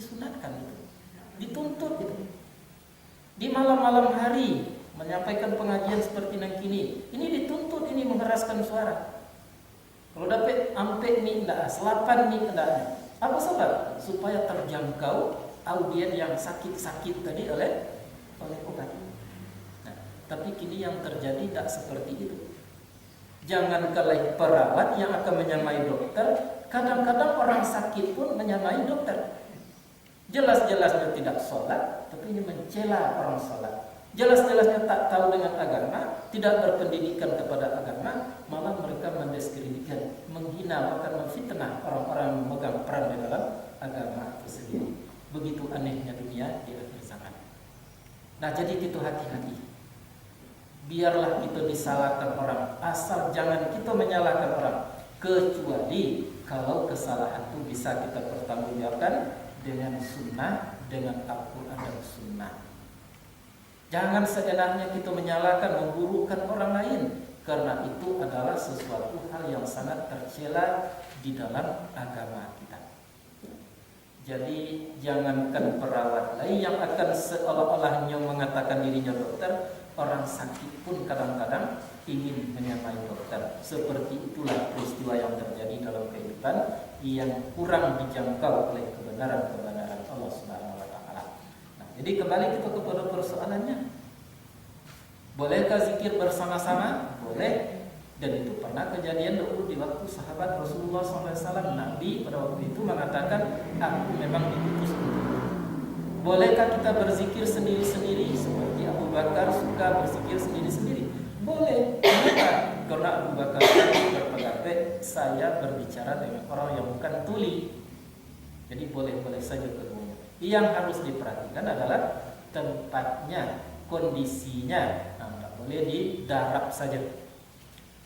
disunatkan itu, dituntut itu. Di malam-malam hari menyampaikan pengajian seperti nangkini, ini dituntut, ini mengeraskan suara. Kalau dapat ampe ni enggak, selapan ni enggak. Apa sebab? Supaya terjangkau audien yang sakit-sakit tadi oleh obat. Nah, tapi kini yang terjadi tidak seperti itu. Jangan kalah perawat yang akan menyamai dokter, kadang-kadang orang sakit pun menyamai dokter. Jelas-jelasnya tidak sholat, tapi ini mencela orang sholat. Jelas-jelasnya tak tahu dengan agama, tidak berpendidikan kepada agama, malah mereka mendiskreditkan, menghina, bahkan memfitnah orang-orang yang memegang peran di dalam agama itu sendiri. Begitu anehnya dunia di akhir zaman. Nah, jadi itu hati-hati. Biarlah kita disalahkan orang, asal jangan kita menyalahkan orang, kecuali kalau kesalahan itu bisa kita pertanggungjawabkan dengan sunnah, dengan Al-Quran dan sunnah. Jangan seenaknya kita menyalahkan, memburukan orang lain, karena itu adalah sesuatu hal yang sangat tercela di dalam agama kita. Jadi jangankan perawat lain yang akan seolah-olahnya mengatakan dirinya dokter, orang sakit pun kadang-kadang ingin menyamai dokter. Seperti itulah peristiwa yang terjadi dalam kehidupan yang kurang dijangkau oleh kebenaran-kebenaran Allah Subhanahu wa taala. Nah, jadi kembali kita kepada persoalannya. Bolehkah zikir bersama-sama? Boleh. Dan itu pernah kejadian dulu di waktu sahabat Rasulullah SAW. Nabi pada waktu itu mengatakan, aku memang diutus untuk itu. Bolehkah kita berzikir sendiri-sendiri seperti Abu Bakar suka berzikir sendiri-sendiri? Boleh. Kenapa? Karena Abu Bakar berpendapat saya berbicara dengan orang yang bukan tuli. Jadi boleh-boleh saja keduanya. Yang harus diperhatikan adalah tempatnya, kondisinya. Nah, tidak boleh didarap saja.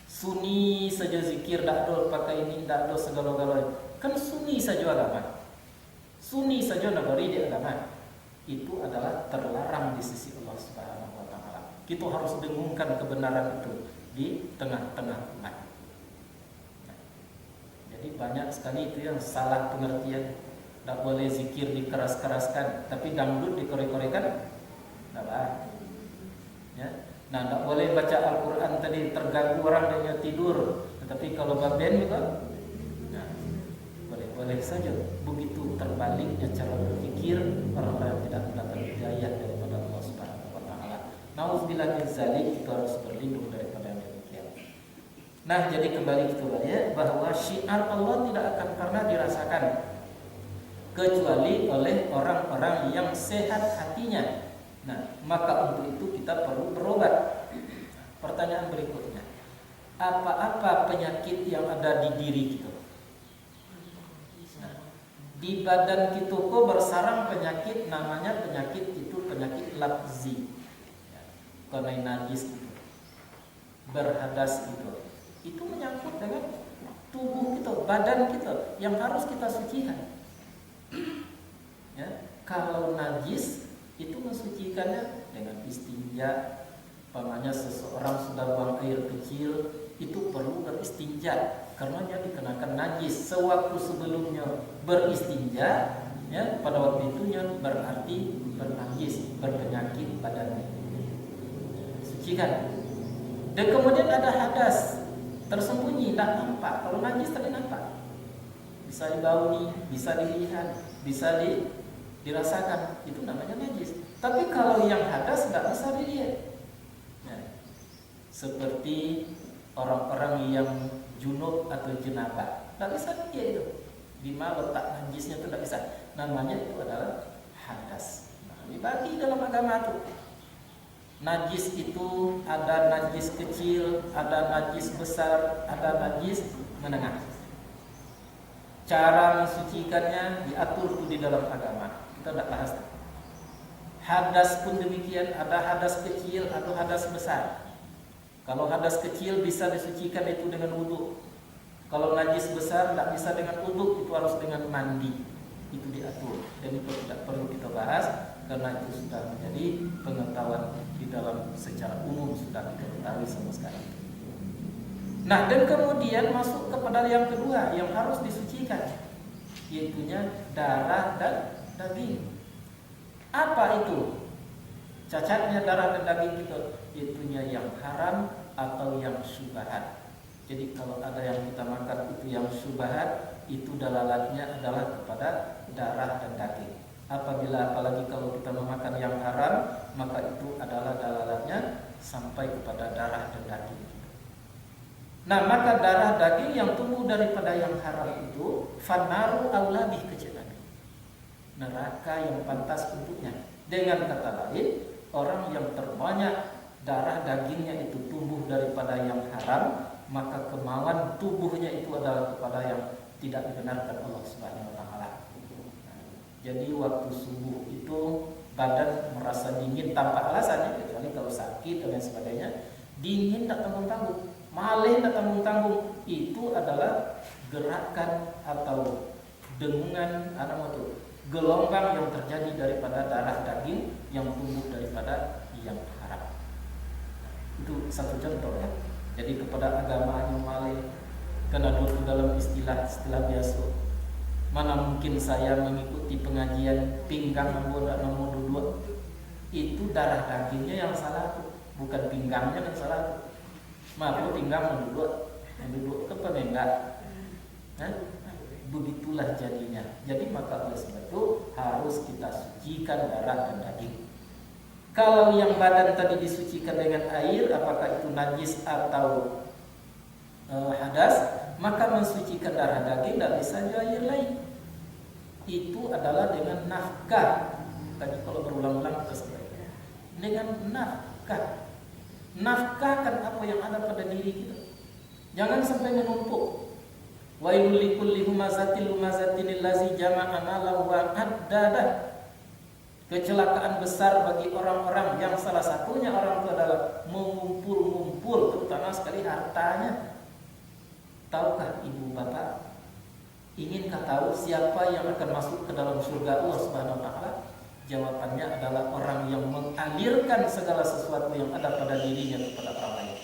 Sunni saja zikir, tak ada pakai ini, tak ada segala-galanya. Kan sunni saja agama. Sunni saja nagari di agama. Itu adalah terlarang di sisi Allah Subhanahu wa taala. Kita harus dengungkan kebenaran itu di tengah-tengah umat. Nah, jadi banyak sekali itu yang salah pengertian. Tak boleh zikir dikeras-keraskan, tapi dangdut dikorek-korekan. Tak baik. Ya. Nah, tak boleh baca Al-Quran tadi terganggu orang dia tidur. Tetapi kalau baben juga, nah, boleh-boleh saja. Begitu terbaliknya cara berpikir orang-orang yang tidak mendapat hidayah daripada Allah Subhanahu wa taala. Nauzubillah min dzalik, kita harus berlindung daripada yang demikian. Nah, jadi kembali kita lihat bahwa syiar Allah tidak akan pernah dirasakan kecuali oleh orang-orang yang sehat hatinya. Nah, maka untuk itu kita perlu berobat. Pertanyaan berikutnya, apa-apa penyakit yang ada di diri kita? Nah, di badan kita kok bersarang penyakit, namanya penyakit itu penyakit lafzi. Ya, karena najis itu, berhadas itu menyangkut dengan tubuh kita, badan kita yang harus kita sucikan. Ya, kalau najis itu mensucikannya dengan istinja. Pamannya seseorang sudah buang air kecil, itu perlu beristinja karena dia dikenakan najis. Sewaktu sebelumnya beristinja, ya, pada waktu itu berarti bernajis, berpenyakit badannya. Sucikan. Dan kemudian ada hadas tersembunyi, tak nampak. Kalau najis tadi nampak, bisa dibauni, bisa dilihat, bisa dirasakan, itu namanya najis. Tapi kalau yang hadas tidak bisa dilihat. Nah, seperti orang-orang yang junub atau jenabah, tidak bisa dilihat itu. Di mana letak najisnya itu tidak bisa. Namanya itu adalah hadas. Nah, dibagi dalam agama itu. Najis itu ada najis kecil, ada najis besar, ada najis menengah. Cara mensucikannya diatur itu di dalam agama. Kita tidak bahas. Hadas pun demikian, ada hadas kecil, ada hadas besar. Kalau hadas kecil bisa disucikan itu dengan wudhu. Kalau najis besar tidak bisa dengan wudhu, itu harus dengan mandi. Itu diatur. Dan itu tidak perlu kita bahas karena itu sudah menjadi pengetahuan di dalam secara umum, sudah kita ketahui sama sekali. Nah, dan kemudian masuk kepada yang kedua yang harus disucikan, yaitunya darah dan daging. Apa itu cacatnya darah dan daging itu? Itunya yang haram atau yang syubhat. Jadi kalau ada yang kita makan itu yang syubhat, itu dalalatnya adalah kepada darah dan daging. Apabila apalagi kalau kita memakan yang haram, maka itu adalah dalalatnya sampai kepada darah dan daging. Nah, maka darah daging yang tumbuh daripada yang haram itu fanaru aula bih kejenan. Neraka yang pantas untuknya. Dengan kata lain, orang yang terbanyak darah dagingnya itu tumbuh daripada yang haram, maka kemauan tubuhnya itu adalah kepada yang tidak dibenarkan Allah Subhanahu wa taala. Jadi waktu subuh itu badan merasa dingin tanpa alasannya, kecuali kalau sakit dan lain sebagainya, dingin tak tanggung-tanggung, malih tak tanggung-tanggung, itu adalah gerakan atau dengungan gelombang yang terjadi daripada darah daging yang tumbuh daripada yang haram. Itu satu contoh ya. Jadi kepada agama yang malih, karena dulu dalam istilah biasa, mana mungkin saya mengikuti pengajian pinggang nomor 2, itu darah dagingnya yang salah, bukan pinggangnya yang salah. Maaf, pinggang nomor 2 apa enggak? Begitulah jadinya. Jadi maka oleh sebab itu harus kita sucikan darah dan daging. Kalau yang badan tadi disucikan dengan air, apakah itu najis atau hadas, maka mensucikan darah daging tidak bisa air lain. Itu adalah dengan nafkah. Tadi kalau berulang-ulang kita sampaikan. Dengan nafkah. Nafkahkan apa yang ada pada diri kita. Jangan sampai menumpuk. Wa yulikulli humazatil allazi jama'a malahu wa addada. Kecelakaan besar bagi orang-orang yang salah satunya orang itu adalah mengumpul-ngumpul, terutama sekali hartanya. Tahukah ibu bapak? Inginkah tahu siapa yang akan masuk ke dalam surga Allah Subhanahu wa taala? Jawabannya adalah orang yang mengalirkan segala sesuatu yang ada pada dirinya kepada orang lain.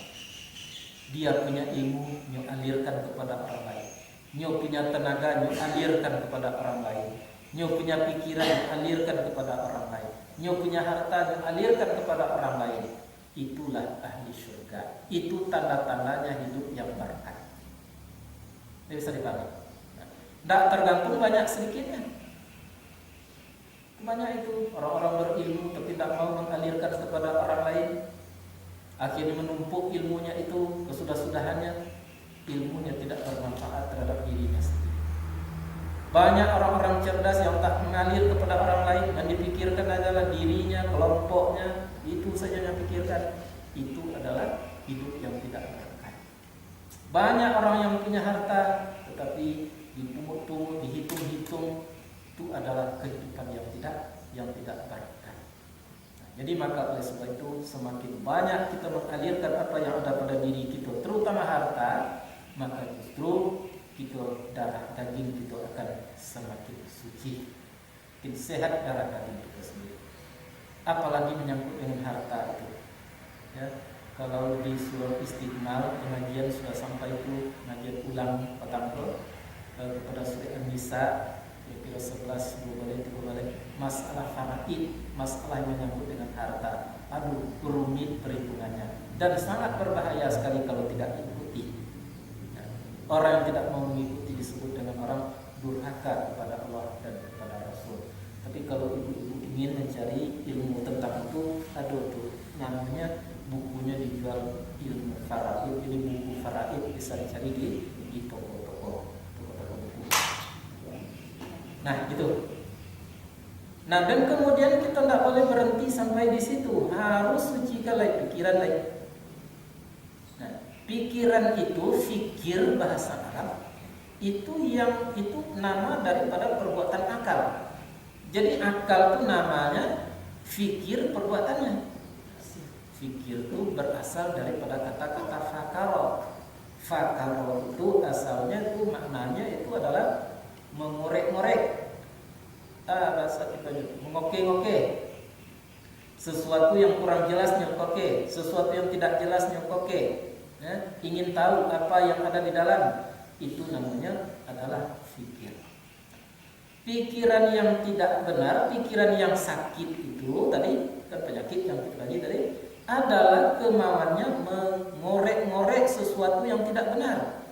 Dia punya ilmu, dia alirkan kepada orang lain. Dia punya tenaga, dia alirkan kepada orang lain. Dia punya pikiran, dia alirkan kepada orang lain. Dia punya harta, dia alirkan kepada orang lain. Itulah ahli surga. Itu tanda-tandanya hidup yang berkah. Ini bisa dipahami. Tidak tergantung banyak sedikitnya. Banyak itu orang-orang berilmu tapi tidak mau mengalirkan kepada orang lain. Akhirnya menumpuk ilmunya itu kesudah-sudahannya, ilmunya tidak bermanfaat terhadap dirinya sendiri. Banyak orang-orang cerdas yang tak mengalir kepada orang lain dan dipikirkan adalah dirinya, kelompoknya, itu saja yang pikirkan. Itu adalah hidup yang tidak berkah. Banyak orang yang punya harta tetapi dipungut-pungut, dihitung-hitung, itu adalah kehidupan yang tidak berkah. Jadi maka oleh sebab itu semakin banyak kita mengalirkan apa yang ada pada diri kita, terutama harta, maka justru kita darah daging kita akan semakin suci, semakin sehat darah daging kita sendiri. Apalagi menyangkut dengan harta itu. Ya, kalau di surah Istiqmal pengajian sudah sampai itu, pengajian ulang petang kepada surah An-Nisa kira 11 2 balik masalah faraid, masalah yang menyangkut dengan harta. Aduh, rumit perhitungannya dan sangat berbahaya sekali kalau tidak diikuti. Orang yang tidak mau mengikuti disebut dengan orang durhaka kepada Allah dan kepada Rasul. Tapi kalau ibu-ibu ingin mencari ilmu tentang itu, aduh tuh namanya bukunya dijual, ilmu faraid, ini buku faraid bisa dicari di toko-toko buku. Nah itu. Nah dan kemudian kita tidak boleh berhenti sampai di situ, harus sucikan lagi pikiran lagi. Nah, pikiran itu, fikir bahasa Arab itu nama daripada perbuatan akal. Jadi akal itu namanya, fikir perbuatannya. Fikir itu berasal daripada kata-kata fakaro. Fakaro itu asalnya itu maknanya itu adalah mengorek-ngorek. Bahasa kita mengoke-ngoke. Sesuatu yang kurang jelas nyokoke, sesuatu yang tidak jelas nyokoke. Ya, ingin tahu apa yang ada di dalam, itu namanya adalah fikir. Pikiran yang tidak benar, pikiran yang sakit itu tadi kan penyakit yang tadi adalah kemauannya mengorek-ngorek sesuatu yang tidak benar.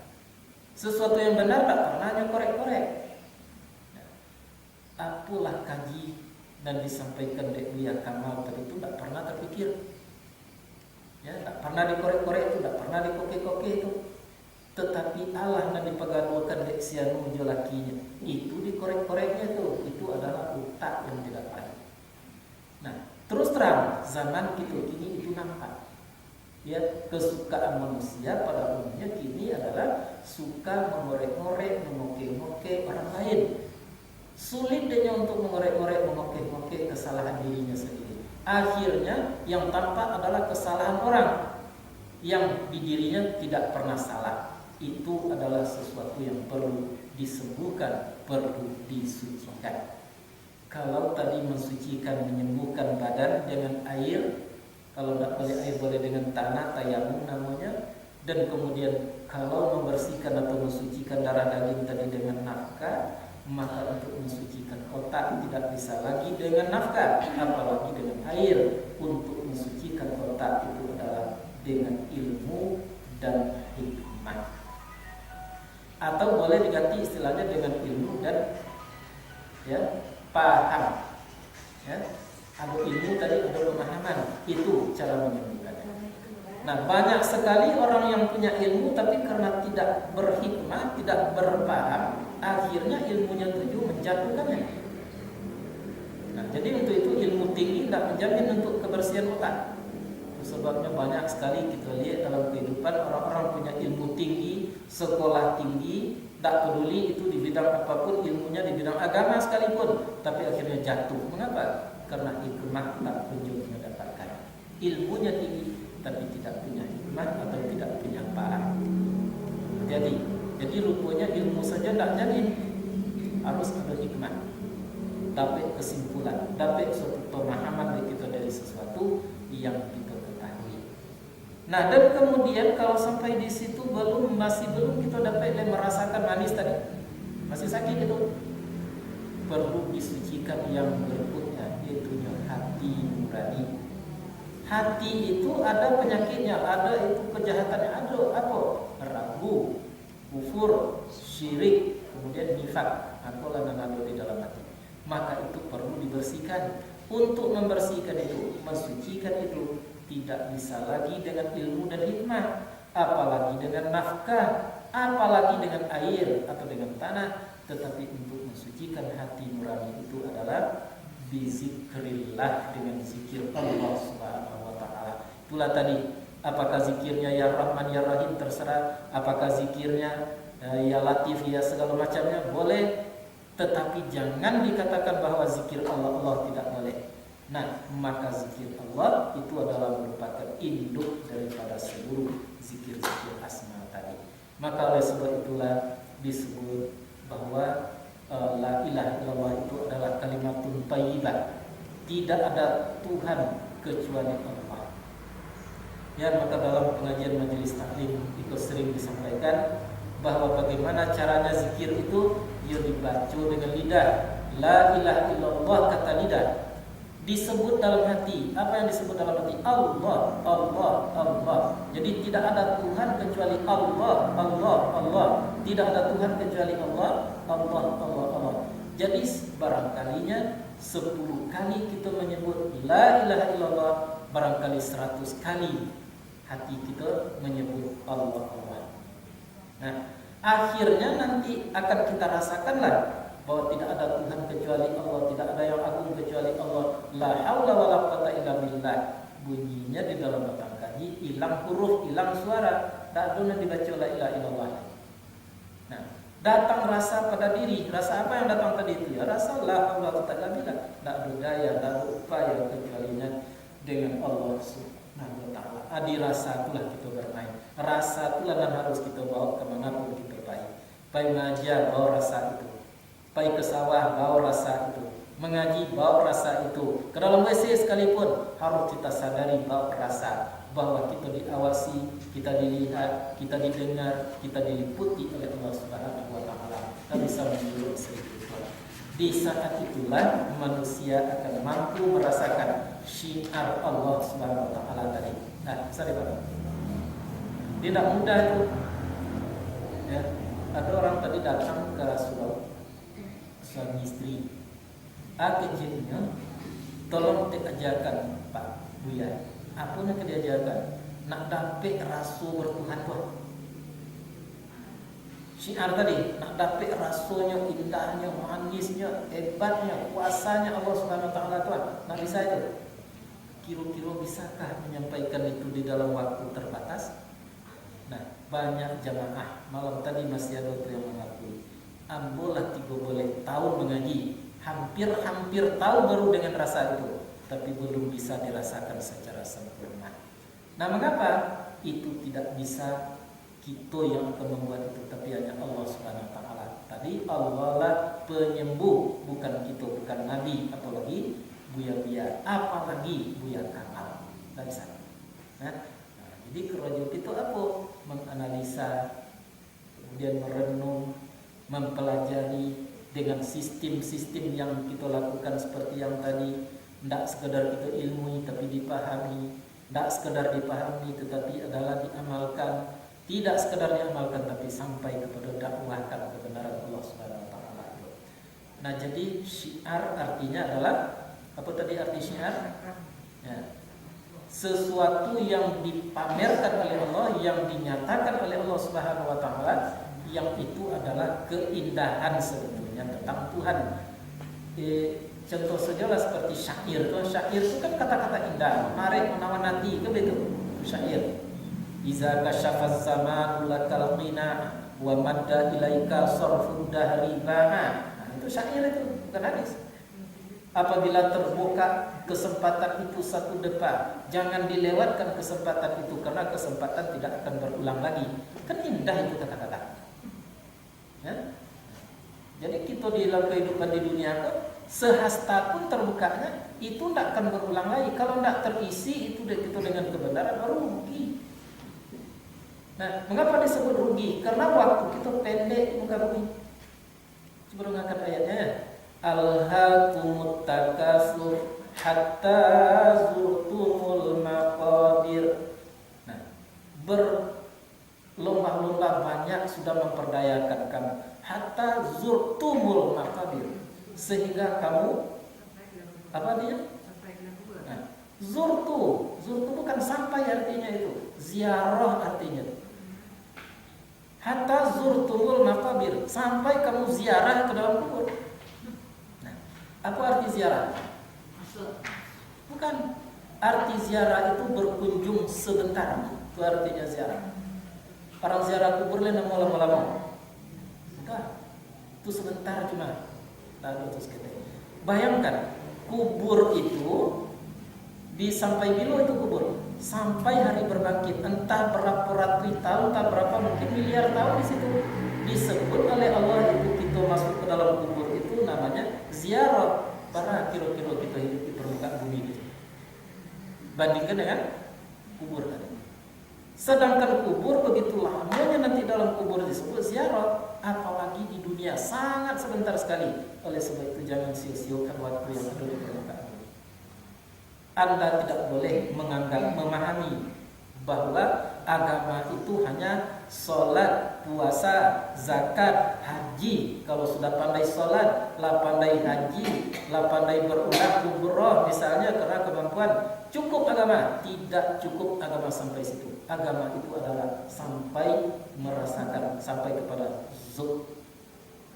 Sesuatu yang benar tak pernah korek-korek. Apalah kaji dan disampaikan Dek Buya Kamal tadi itu tak pernah terpikir. Ya, tak pernah dikorek-korek itu, tak pernah dikoke-koke itu. Tetapi Allah dan dipagadukan Dek Sianu jolakinya itu dikorek-koreknya itu adalah otak yang tidak baik. Nah, terus terang zaman kita kini itu nampak. Ya, kesukaan manusia pada umumnya kini adalah suka mengorek-ngorek, mengoke-ngoke orang lain. Sulit dia untuk mengorek-ngorek, mengoke-ngoke kesalahan dirinya sendiri. Akhirnya yang tampak adalah kesalahan orang yang di dirinya tidak pernah salah. Itu adalah sesuatu yang perlu disembuhkan, perlu disucikan. Kalau tadi mensucikan, menyembuhkan badan dengan air, kalau tidak boleh air boleh dengan tanah, tayamum namanya. Dan kemudian kalau membersihkan atau mensucikan darah daging tadi dengan nafkah, maka untuk mensucikan otak tidak bisa lagi dengan nafkah, apalagi dengan air. Untuk mensucikan otak itu adalah dengan ilmu dan hikmah. Atau boleh diganti istilahnya dengan ilmu dan ya paham. Ya, ada ilmu tadi, ada pemahaman. Itu cara menyembuhkannya. Nah, banyak sekali orang yang punya ilmu tapi karena tidak berhikmah, tidak berpaham, akhirnya ilmunya tujuh menjatuhkannya. Nah, jadi untuk itu ilmu tinggi tidak menjamin untuk kebersihan otak. Itu sebabnya banyak sekali kita lihat dalam kehidupan orang-orang punya ilmu tinggi, sekolah tinggi, tak peduli itu di bidang apapun ilmunya, di bidang agama sekalipun, tapi akhirnya jatuh. Mengapa? Karena hikmah tak kunjung mendapatkan. Ilmunya tinggi tapi tidak punya hikmah atau tidak punya paham. Jadi rupanya ilmu saja tak jadi, harus ada hikmah. Dapat kesimpulan, dapat suatu pemahaman kita dari sesuatu yang kita ketahui. Nah, dan kemudian kalau sampai di situ masih belum kita dapat merasakan manis tadi, masih sakit itu, perlu disucikan yang berikutnya, yaitu hati nurani. Hati itu ada penyakitnya, ada itu kejahatannya, ada apa? Ragu, kufur, syirik, kemudian nifak, apalah yang ada di dalam hati. Maka itu perlu dibersihkan. Untuk membersihkan itu, mensucikan itu, tidak bisa lagi dengan ilmu dan hikmah, apalagi dengan nafkah, apalagi dengan air atau dengan tanah. Tetapi untuk mensucikan hati nurani itu adalah bizikrillah, dengan zikir Allah Subhanahu wa taala. Itulah tadi, apakah zikirnya ya Rahman ya Rahim terserah, apakah zikirnya ya Latif ya segala macamnya boleh, tetapi jangan dikatakan bahwa zikir Allah tidak boleh. Nah, maka zikir Allah itu adalah merupakan induk daripada seluruh zikir-zikir asma tadi. Maka oleh sebab itulah disebut bahwa la ilaha illallah itu adalah kalimatun thayyibah. Tidak ada Tuhan kecuali Allah. Ya, maka dalam pengajian majelis taklim itu sering disampaikan bahwa bagaimana caranya zikir itu, dia dibaca dengan lidah. La ilaha illallah kata lidah. Disebut dalam hati. Apa yang disebut dalam hati? Allah, Allah, Allah. Jadi tidak ada Tuhan kecuali Allah, Allah, Allah. Tidak ada Tuhan kecuali Allah, Allah, Allah, Allah. Jadi barangkalinya 10 kali kita menyebut la ilaha illallah, barangkali 100 kali hati kita menyebut Allah, Allah. Nah, akhirnya nanti akan kita rasakanlah bahwa tidak ada Tuhan kecuali Allah, tidak ada yang agung kecuali Allah. La haula wala quwata illa billah. Bunyinya di dalam batang kaji hilang huruf, hilang suara, tak ada yang dibaca la ilaha illallah. Nah, datang rasa pada diri. Rasa apa yang datang tadi itu? Ya rasa la haula wala quwata illa billah. Tak ada daya, tak ada upaya kecualinya dengan Allah Subhanahu wa taala. Adi rasa itulah kita bermain. Rasa itulah yang harus kita bawa kemanapun kita pergi. Pai mengajar bawa rasa itu. Pai ke sawah bawa rasa itu. Mengaji bawa rasa itu. Ke dalam WC sekalipun harus kita sadari bawa rasa bahwa kita diawasi, kita dilihat, kita didengar, kita diliputi oleh Allah Subhanahu wa taala. Kita bisa menjadi sedikit. Di saat itulah manusia akan mampu merasakan syiar Allah Subhanahu wa taala tadi. Nah, bisa dipahami. Tidak mudah itu. Ya, ada orang tadi datang ke Rasulullah, suami istri. Kejadiannya, tolong diajarkan Pak Buya. Apa yang diajarkan? Nak dapet rasu bertuhan Tuhan. Syiar tadi, nak dapet rasanya, indahnya, manisnya, hebatnya, kuasanya Allah Subhanahu wa taala Tuhan. Nak bisa itu. Kira-kira bisakah menyampaikan itu di dalam waktu terbatas? Nah, banyak jamaah malam tadi masih ada yang mengakui, ambolah 3 tahun mengaji, hampir tahu baru dengan rasa itu, tapi belum bisa dirasakan secara sempurna. Nah, mengapa? Itu tidak bisa kita yang akan membuat itu, tapi hanya Allah Subhanahu wa taala. Tadi Allah lah penyembuh, bukan kita, bukan nabi, apalagi buya-buya, apalagi buya Kamal. Tidak bisa. Nah, jadi kerajaan itu apa? Menganalisa, kemudian merenung, mempelajari dengan sistem-sistem yang kita lakukan seperti yang tadi. Tidak sekedar kita ilmui tapi dipahami, tidak sekedar dipahami tetapi adalah diamalkan. Tidak sekedar diamalkan tapi sampai kepada dakwahkan kebenaran Allah Subhanahu wa taala. Nah, jadi syiar artinya adalah apa tadi arti syiar? Ya. Sesuatu yang dipamerkan oleh Allah, yang dinyatakan oleh Allah Subhanahu wa taala, yang itu adalah keindahan sebetulnya tentang Tuhan. Contoh sajalah seperti syair. Syair itu kan kata-kata indah, menarik, menawan hati, kan begitu. Syair. Iza kasyafaz zamanu lakal qina wa madda ilaika sarfud dahri ba'a. Nah, itu syair itu, bukan hadis. Apabila terbuka kesempatan itu satu depa, jangan dilewatkan kesempatan itu karena kesempatan tidak akan berulang lagi. Kan indah itu kata-kata. Ya? Jadi kita di dalam kehidupan di dunia itu sehasta pun terbukanya itu tidak akan berulang lagi. Kalau tidak terisi itu kita dengan kebenaran baru rugi. Nah, mengapa disebut rugi? Karena waktu kita pendek, bukan rugi. Coba dengarkan ayatnya. Alhaakumut takasur hatta zurtumul maqabir. Nah, berlomba-lomba banyak sudah memperdayakan kamu. Hatta zurtumul maqabir, sehingga kamu apa dia? Nah, zurtu bukan sampai artinya itu, ziarah artinya. Hatta zurtumul maqabir, sampai kamu ziarah ke dalam kubur. Nah, apa arti ziarah? Bukan. Arti ziarah itu berkunjung sebentar. Itu artinya ziarah. Orang ziarah kubur lain lama-lama. Enggak. Itu sebentar cuma. Lalu terus kita. Bayangkan, kubur itu sampai bila itu kubur? Sampai hari berbangkit, entah berapa ratus tahun, entah berapa mungkin miliar tahun di situ. Disebut oleh Allah itu kita masuk ke dalam kubur itu namanya ziarah. Para kira-kira kita hidup di permukaan bumi ini. Bandingkan dengan kubur tadi. Sedangkan kubur begitu lamanya nanti dalam kubur disebut ziarah, apalagi di dunia sangat sebentar sekali. Oleh sebab itu jangan sia-siakan waktu yang ada di permukaan. Anda tidak boleh memahami bahwa agama itu hanya sholat, puasa, zakat, haji. Kalau sudah pandai sholat, lah pandai haji, lah pandai umrah misalnya karena kemampuan, cukup agama. Tidak cukup agama sampai situ. Agama itu adalah sampai merasakan, sampai kepada zuhd.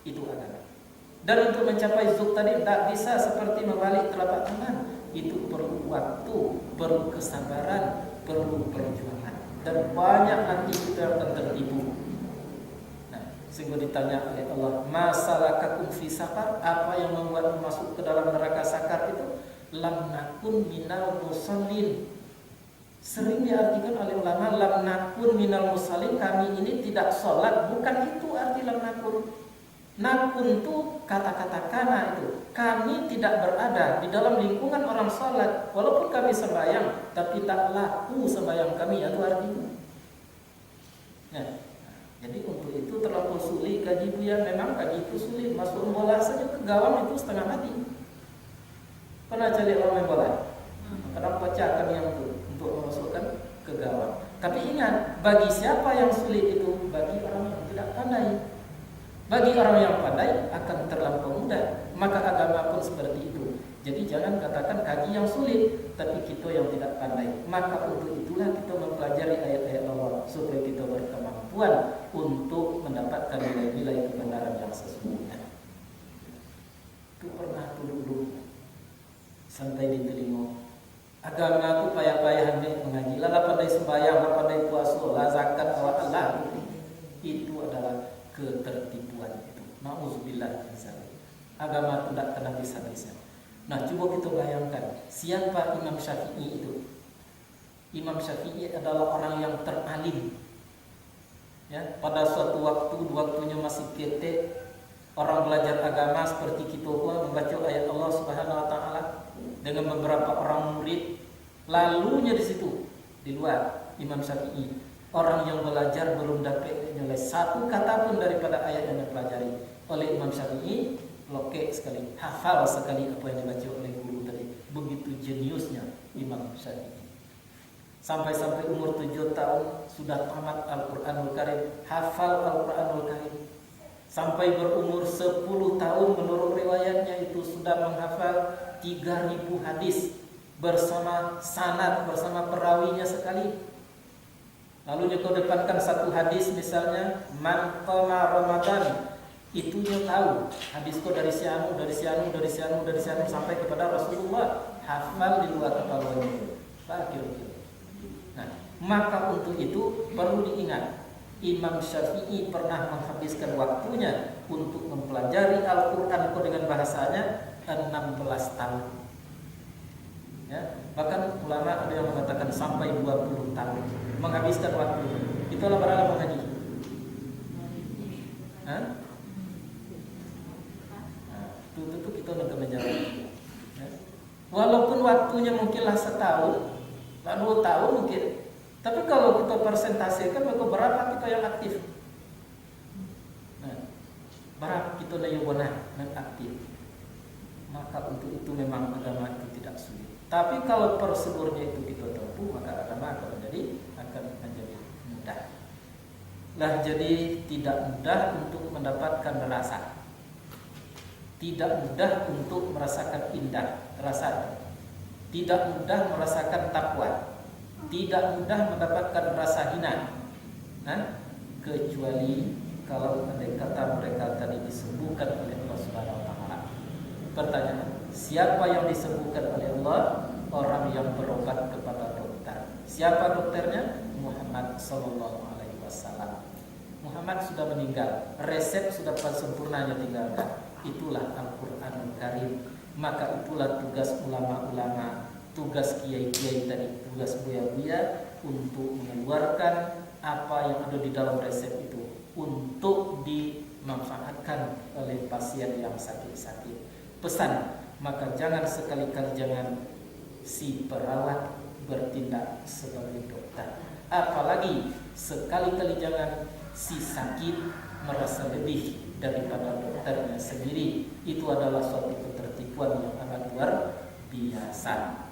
Itu agama. Dan untuk mencapai zuhd tadi tidak bisa seperti membalik telapak tangan. Itu perlu waktu, perlu kesabaran, perlu perjuangan, dan banyak nanti kita akan tertipu. Nah, sehingga ditanya oleh Allah, masalakakum fi sakar, apa yang membuatmu masuk ke dalam neraka sakar itu? Lam nakun minal musallin. Sering diartikan oleh ulama, lam nakun minal musallin, kami ini tidak sholat. Bukan itu arti lam nakun. Nakun itu kata-kata kana itu. Kami tidak berada di dalam lingkungan orang sholat. Walaupun kami sembahyang, tapi tak laku sembahyang kami, itu artinya. Nah, Jadi untuk itu terlalu sulit kaji Buya, memang kaji itu sulit. Masuk bola saja ke gawang itu setengah mati. Pernah cari orang main bola? Kadang pecahkan yang itu untuk memasukkan ke gawang. Tapi ingat, bagi siapa yang sulit itu? Bagi orang yang tidak pandai. Bagi orang yang pandai akan terlampau mudah. Maka agama pun seperti itu. Jadi jangan katakan kaji yang sulit, tapi kita yang tidak pandai. Maka untuk itulah kita mempelajari ayat-ayat Allah supaya kita berkemampuan untuk mendapatkan nilai-nilai kebenaran yang sesungguhnya. Itu pernah dulu santai di telinga. Agama itu payah-payah mengaji. Lah pandai sembahyang, lah pandai puasa, lah zakat, Allah. Itu adalah ketertipuan itu. Nauzubillah min dzalik. Agama itu tidak kena bisa-bisa. Nah, coba kita bayangkan siapa Imam Syafi'i itu. Imam Syafi'i adalah orang yang teralim. Ya, pada suatu waktunya masih ketek, orang belajar agama seperti kita membaca ayat Allah Subhanahu wa taala dengan beberapa orang murid. Lalunya di situ di luar Imam Syafi'i, orang yang belajar belum dapat nilai satu kata pun daripada ayat yang dipelajari oleh Imam Syafi'i. Loke sekali, hafal sekali apa yang dibaca oleh guru tadi. Begitu jeniusnya Imam Syafi'i. Sampai-sampai umur 7 tahun sudah tamat Al-Quranul Karim, hafal Al-Quranul Karim. Sampai berumur 10 tahun menurut riwayatnya itu sudah menghafal 3.000 hadis bersama sanad, bersama perawinya sekali. Lalu dia depankan satu hadis misalnya, man qama Ramadan, itunya tahu hadisku dari sianu sampai kepada Rasulullah, hafal di luar kepalanya. Nah, maka untuk itu perlu diingat, Imam Syafi'i pernah menghabiskan waktunya untuk mempelajari Al-Quran dengan bahasanya 16 tahun. Ya, bahkan ulama ada yang mengatakan sampai 20 tahun menghabiskan waktu. Itulah berapa mengaji? Hah? Itu kita nak menjawab. Ya. Walaupun waktunya mungkinlah setahun, 2 tahun mungkin, tapi kalau kita persentasikan maka berapa kita yang aktif? Nah, berapa kita yang aktif? Maka untuk itu memang agama itu tidak sulit. Tapi kalau prosedurnya itu kita tempuh, maka agama akan menjadi mudah. Lah jadi tidak mudah untuk mendapatkan rasa. Tidak mudah untuk merasakan indah rasa, tidak mudah merasakan takwa, tidak mudah mendapatkan rasa hina, kecuali kalau andai kata mereka tadi disembuhkan oleh Allah Subhanahu wa taala. Pertanyaan, siapa yang disembuhkan oleh Allah? Orang yang berobat kepada dokter. Siapa dokternya? Muhammad sallallahu alaihi wasallam. Muhammad sudah meninggal, resep sudah sempurnanya tinggalkan. Itulah Al-Quranul Karim. Maka itulah tugas ulama-ulama, tugas kiai-kiai tadi, tugas buya-buya untuk mengeluarkan apa yang ada di dalam resep itu untuk dimanfaatkan oleh pasien yang sakit-sakit. Pesan, maka jangan sekali-kali si perawat bertindak sebagai dokter. Apalagi sekali-kali jangan si sakit merasa lebih daripada dokternya sendiri. Itu adalah suatu ketertipuan yang amat luar biasa.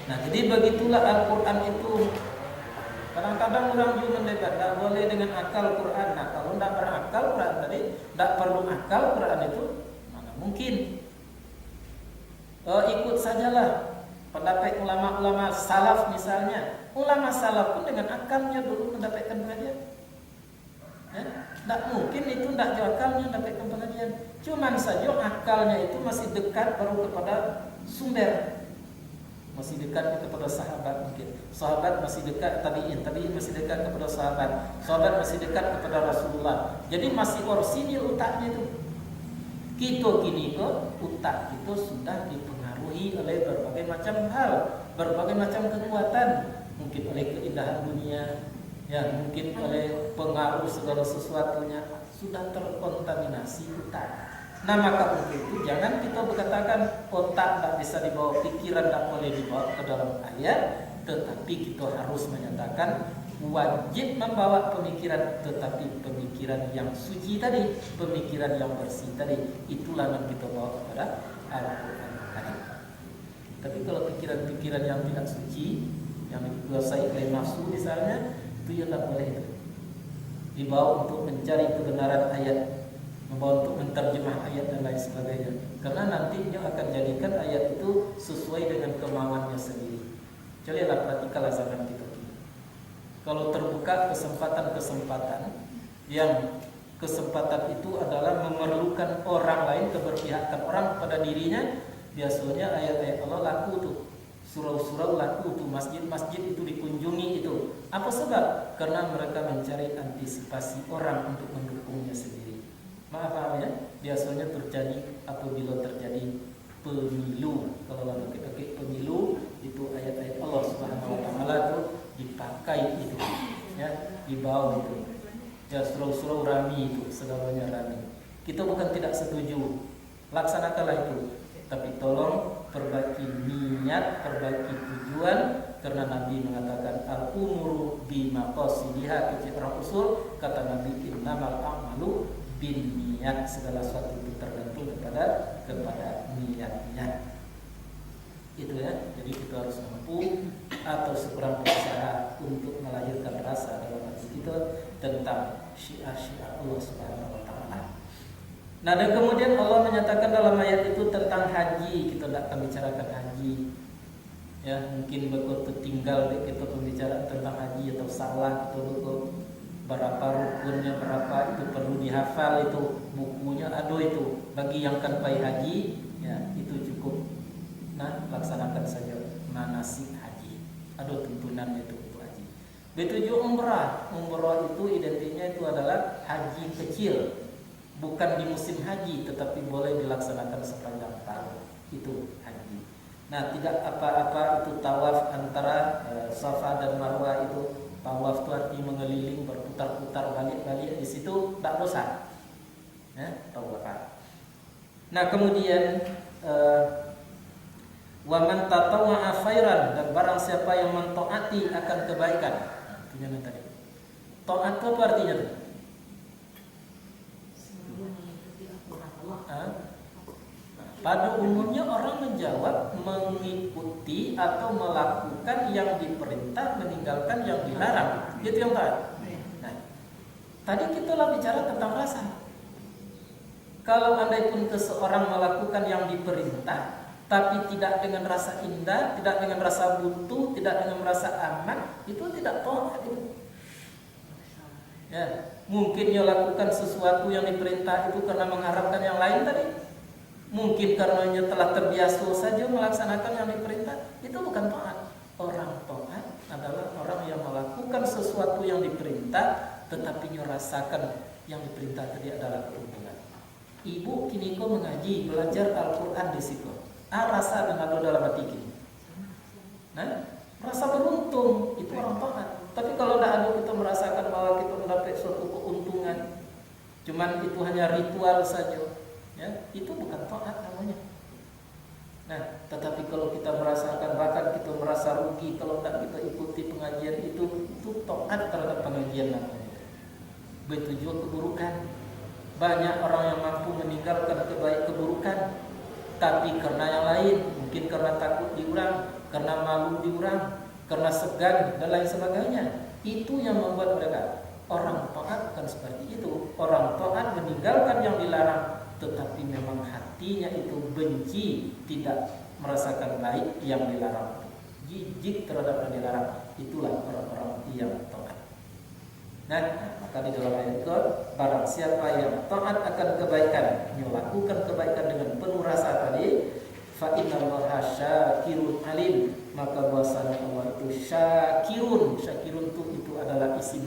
Nah, jadi begitulah Al-Quran itu. Kadang-kadang orang juga mendebat, tidak boleh dengan akal Quran. Nah, kalau tidak berakal Quran tadi, tidak perlu akal Quran itu, mana mungkin? Ikut sajalah pendapat ulama-ulama salaf misalnya. Ulama salaf pun dengan akalnya dulu mendapatkan pengajian. Tidak mungkin itu tidak akalnya mendapatkan pengajian. Cuman saja akalnya itu masih dekat baru kepada sumber, masih dekat kepada sahabat mungkin. Sahabat masih dekat tabi'in masih dekat kepada sahabat masih dekat kepada Rasulullah. Jadi masih orsinil otaknya itu. Kita kini otak itu sudah dipengaruhi oleh berbagai macam hal, berbagai macam kekuatan, mungkin oleh keindahan dunia, ya mungkin oleh pengaruh segala sesuatunya, sudah terkontaminasi otak. Nah, maka untuk itu jangan kita berkatakan otak tidak bisa dibawa, pikiran tidak boleh dibawa ke dalam ayat, tetapi kita harus menyatakan wajib membawa pemikiran, tetapi pemikiran yang suci tadi, pemikiran yang bersih tadi, itulah yang kita bawa kepada Al-Quran tadi. Tapi kalau pikiran-pikiran yang tidak suci, yang dikuasai oleh nafsu misalnya, itu ya tidak boleh itu dibawa untuk mencari kebenaran ayat, membawa untuk menterjemah ayat dan lain sebagainya, karena nantinya akan jadikan ayat itu sesuai dengan kemauannya sendiri. Cobalah perhatikanlah zaman kita. Kalau terbuka kesempatan-kesempatan yang kesempatan itu adalah memerlukan orang lain, keberpihakan orang pada dirinya, biasanya ayat-ayat Allah laku tuh, surau-surau laku tuh, masjid-masjid itu dikunjungi itu. Apa sebab? Karena mereka mencari antisipasi orang untuk mendukungnya sendiri. Maaf ya, biasanya terjadi apabila terjadi pemilu. Kalau lagi pemilu itu ayat-ayat Allah Subhanahu wa taala itu dipakai itu, ya, dibawa itu. Ya, surau-surau rami itu, segalanya rami. Kita bukan tidak setuju, laksanakanlah itu. Tapi tolong perbaiki niat, perbaiki tujuan, karena Nabi mengatakan al-umuru bimaqasidiha, kecil orang usul, kata Nabi innamal a'malu binniyat, segala sesuatu itu tergantung kepada niatnya. Itu ya, jadi kita harus mampu atau sekurang berusaha untuk melahirkan rasa dalam hati kita tentang syiar-syiar Allah Subhanahu wa taala. Nah, dan kemudian Allah menyatakan dalam ayat itu tentang haji. Kita tidak akan bicarakan haji. Ya, mungkin begitu tinggal kita pembicaraan tentang haji atau salah atau begitu berapa rukunnya, berapa itu perlu dihafal, itu bukunya ada itu. Bagi yang kan pai haji, ya itu cukup. Nah, laksanakan saja manasik haji. Ada tuntunannya itu untuk haji. Begitu juga umrah. Umrah itu identiknya itu adalah haji kecil. Bukan di musim haji, tetapi boleh dilaksanakan sepanjang tahun. Itu haji. Nah, tidak apa-apa itu tawaf antara Safa dan Marwah itu. Tawaf itu artinya mengeliling, berputar-putar, balik-balik di situ tak dosa. Ya, tawaf. Nah, kemudian wa man tatawwa'a khairan, dan barang siapa yang mentaati akan kebaikan. Artinya tadi. Taat itu apa artinya tuh? Pada umumnya orang menjawab mengikuti atau melakukan yang diperintah, meninggalkan yang dilarang. Itu yang taat. Nah, tadi kita lah bicara tentang rasa. Kalau andai pun seseorang melakukan yang diperintah, tapi tidak dengan rasa indah, tidak dengan rasa butuh, tidak dengan rasa aman, itu tidak taat itu. Ya, mungkin dia lakukan sesuatu yang diperintah itu karena mengharapkan yang lain tadi. Mungkin karena dia telah terbiasa saja melaksanakan yang diperintah, itu bukan taat. Orang taat adalah orang yang melakukan sesuatu yang diperintah, tetapi dia rasakan yang diperintah tadi adalah keuntungan. Ibu kini kau mengaji, belajar Al-Quran di situ. Rasa dengan dalam hati kini. Nah, rasa beruntung itu orang taat. Tapi kalau tidak ada kita merasakan bahwa kita mendapat suatu keuntungan, cuman itu hanya ritual saja, ya, itu bukan taat namanya. Nah, tetapi kalau kita merasakan, bahkan kita merasa rugi kalau tidak kita ikuti pengajian itu taat terhadap pengajian namanya. Begitu juga keburukan. Banyak orang yang mampu meninggalkan keburukan, tapi karena yang lain, mungkin karena takut diurang, karena malu diurang, karena segan dan lain sebagainya. Itu yang membuat mereka orang taat kan seperti itu. Orang taat meninggalkan yang dilarang, tetapi memang hatinya itu benci, tidak merasakan baik yang dilarang, jijik terhadap yang dilarang. Itulah orang-orang yang taat. Nah, maka di dalam ayat itu, barang siapa yang taat akan kebaikan, melakukan kebaikan dengan penuh rasa tadi, fa innallaha syakirun alim, maka bahwasanya Allah itu syakirun. Syakirun itu adalah isim